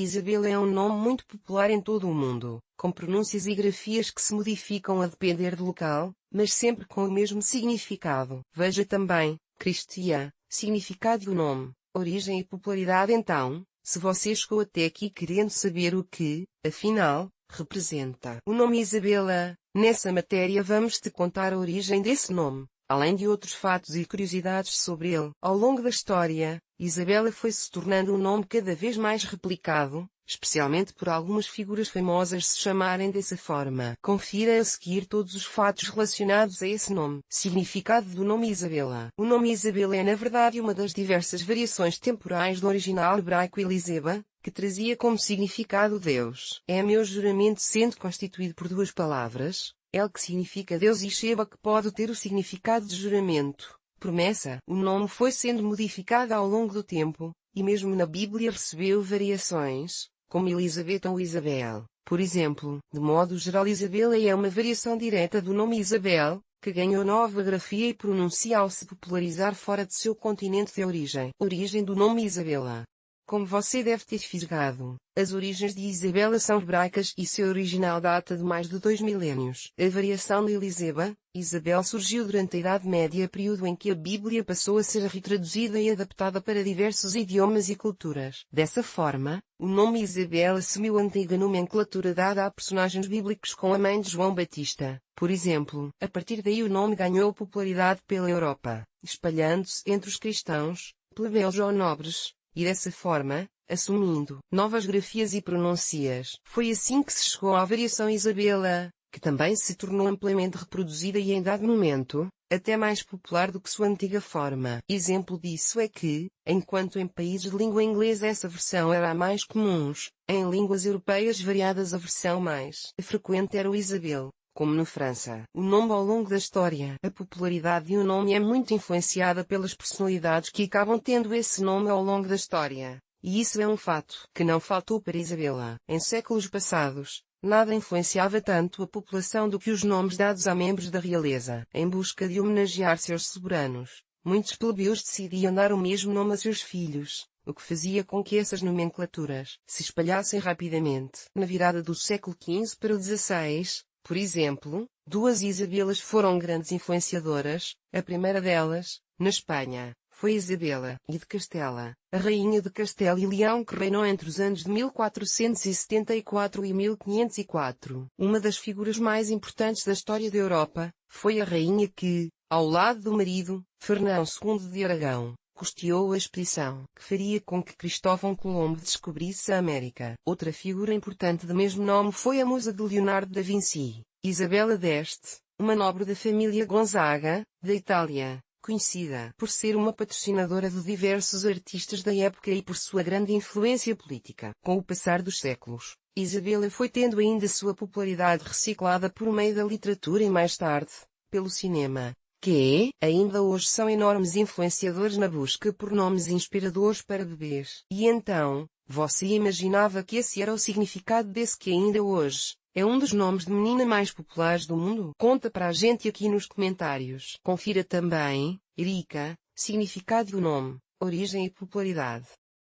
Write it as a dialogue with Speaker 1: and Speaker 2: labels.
Speaker 1: Isabela é um nome muito popular em todo o mundo, com pronúncias e grafias que se modificam a depender do local, mas sempre com o mesmo significado. Veja também, Cristia, significado do nome, origem e popularidade. Então, se você chegou até aqui querendo saber o que, afinal, representa o nome Isabela, nessa matéria vamos te contar a origem desse nome, além de outros fatos e curiosidades sobre ele. Ao longo da história, Isabela foi se tornando um nome cada vez mais replicado, especialmente por algumas figuras famosas se chamarem dessa forma. Confira a seguir todos os fatos relacionados a esse nome. Significado do nome Isabela. O nome Isabela é na verdade uma das diversas variações temporais do original hebraico Eliseba, que trazia como significado Deus. É meu juramento, sendo constituído por duas palavras, El, que significa Deus, e Sheba, que pode ter o significado de juramento, promessa. O nome foi sendo modificado ao longo do tempo, e mesmo na Bíblia recebeu variações, como Elisabeta ou Isabel. Por exemplo, de modo geral Isabela é uma variação direta do nome Isabel, que ganhou nova grafia e pronúncia ao se popularizar fora de seu continente de origem. Origem do nome Isabela. Como você deve ter fisgado, as origens de Isabela são hebraicas e seu original data de mais de 2 milénios. A variação de Eliseba, Isabel, surgiu durante a Idade Média, período em que a Bíblia passou a ser retraduzida e adaptada para diversos idiomas e culturas. Dessa forma, o nome Isabel assumiu a antiga nomenclatura dada a personagens bíblicos como a mãe de João Batista, por exemplo. A partir daí o nome ganhou popularidade pela Europa, espalhando-se entre os cristãos, plebeus ou nobres, e dessa forma, assumindo novas grafias e pronúncias. Foi assim que se chegou à variação Isabela, que também se tornou amplamente reproduzida e em dado momento, até mais popular do que sua antiga forma. Exemplo disso é que, enquanto em países de língua inglesa essa versão era a mais comum, em línguas europeias variadas a versão mais frequente era o Isabel. Como na França. O nome ao longo da história. A popularidade de um nome é muito influenciada pelas personalidades que acabam tendo esse nome ao longo da história. E isso é um fato que não faltou para Isabela. Em séculos passados, nada influenciava tanto a população do que os nomes dados a membros da realeza. Em busca de homenagear seus soberanos, muitos plebeus decidiam dar o mesmo nome a seus filhos, o que fazia com que essas nomenclaturas se espalhassem rapidamente. Na virada do século XV para o XVI, por exemplo, duas Isabelas foram grandes influenciadoras. A primeira delas, na Espanha, foi Isabela I de Castela, a rainha de Castela e Leão, que reinou entre os anos de 1474 e 1504. Uma das figuras mais importantes da história da Europa, foi a rainha que, ao lado do marido, Fernão II de Aragão, custeou a expedição que faria com que Cristóvão Colombo descobrisse a América. Outra figura importante de mesmo nome foi a musa de Leonardo da Vinci, Isabela d'Este, uma nobre da família Gonzaga, da Itália, conhecida por ser uma patrocinadora de diversos artistas da época e por sua grande influência política. Com o passar dos séculos, Isabela foi tendo ainda sua popularidade reciclada por meio da literatura e mais tarde, pelo cinema, que, ainda hoje são enormes influenciadores na busca por nomes inspiradores para bebês. E então, você imaginava que esse era o significado desse que ainda hoje é um dos nomes de menina mais populares do mundo? Conta para a gente aqui nos comentários. Confira também, Erika, significado do nome, origem e popularidade.